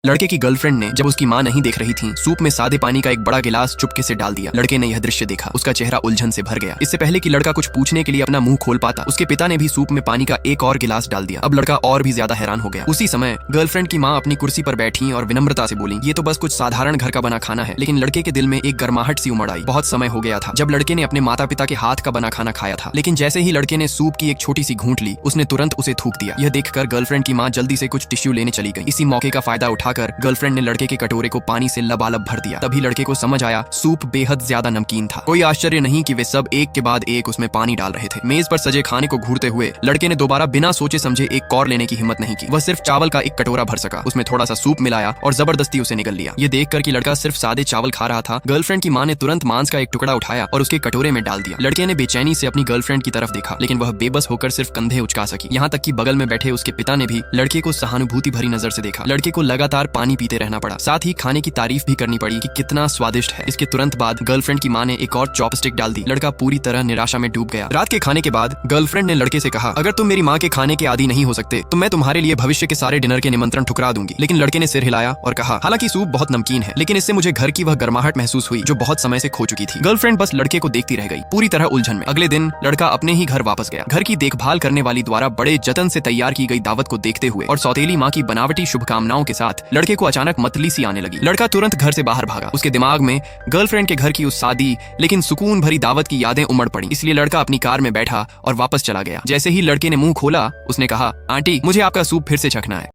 लड़के की गर्लफ्रेंड ने जब उसकी मां नहीं देख रही थी सूप में सादे पानी का एक बड़ा गिलास चुपके से डाल दिया। लड़के ने यह दृश्य देखा, उसका चेहरा उलझन से भर गया। इससे पहले कि लड़का कुछ पूछने के लिए अपना मुंह खोल पाता, उसके पिता ने भी सूप में पानी का एक और गिलास डाल दिया। अब लड़का और भी ज्यादा हैरान हो गया। उसी समय गर्लफ्रेंड की मां अपनी कुर्सी पर बैठी और विनम्रता से बोली, ये तो बस कुछ साधारण घर का बना खाना है। लेकिन लड़के के दिल में एक गर्माहट सी उमड़ आई। बहुत समय हो गया था जब लड़के ने अपने माता पिता के हाथ का बना खाना खाया था, लेकिन जैसे ही लड़के ने सूप की एक छोटी सी घूंट ली, उसने तुरंत उसे थूक दिया। यह देखकर गर्लफ्रेंड की मां जल्दी से कुछ टिश्यू लेने चली गई। इसी मौके का फायदा उठाकर गर्लफ्रेंड ने लड़के के कटोरे को पानी से लबालब भर दिया। तभी लड़के को समझ आया सूप बेहद ज्यादा नमकीन था। कोई आश्चर्य नहीं कि वे सब एक के बाद एक उसमें पानी डाल रहे थे। मेज पर सजे खाने को घूरते हुए लड़के ने दोबारा बिना सोचे समझे एक कौर लेने की हिम्मत नहीं की। वह सिर्फ चावल का एक कटोरा भर सका। उसमें थोड़ा सा सूप मिलाया और जबरदस्ती उसे निगल लिया। ये देखकर कि लड़का सिर्फ सादे चावल खा रहा था, गर्लफ्रेंड की मां ने तुरंत मांस का एक टुकड़ा उठाया और उसके कटोरे में डाल दिया। लड़के ने बेचैनी से अपनी गर्लफ्रेंड की तरफ देखा, लेकिन वह बेबस होकर सिर्फ कंधे उचका सकी। यहाँ तक कि बगल में बैठे उसके पिता ने भी लड़के को सहानुभूति भरी नजर से देखा। लड़के को लगातार पानी पीते रहना पड़ा, साथ ही खाने की तारीफ भी करनी पड़ी कि कितना स्वादिष्ट है। इसके तुरंत बाद गर्लफ्रेंड की मां ने एक और चॉपस्टिक डाल दी। लड़का पूरी तरह निराशा में डूब गया। रात के खाने के बाद गर्लफ्रेंड ने लड़के से कहा, अगर तुम मेरी मां के खाने के आदी नहीं हो सकते तो मैं तुम्हारे लिए भविष्य के सारे डिनर के निमंत्रण ठुकरा दूंगी। लेकिन लड़के ने सिर हिलाया और कहा, हालांकि सूप बहुत नमकीन है, लेकिन इससे मुझे घर की वह गर्माहट महसूस हुई जो बहुत समय से खो चुकी थी। गर्लफ्रेंड बस लड़के को देखती रह गई, पूरी तरह उलझन में। अगले दिन लड़का अपने ही घर वापस गया। घर की देखभाल करने वाली द्वारा बड़े जतन से तैयार की गई दावत को देखते हुए और सौतेली मां की बनावटी शुभकामनाओं के साथ लड़के को अचानक मतली सी आने लगी। लड़का तुरंत घर से बाहर भागा। उसके दिमाग में गर्लफ्रेंड के घर की उस सादी लेकिन सुकून भरी दावत की यादें उमड़ पड़ी। इसलिए लड़का अपनी कार में बैठा और वापस चला गया। जैसे ही लड़के ने मुंह खोला, उसने कहा, आंटी, मुझे आपका सूप फिर से चखना है।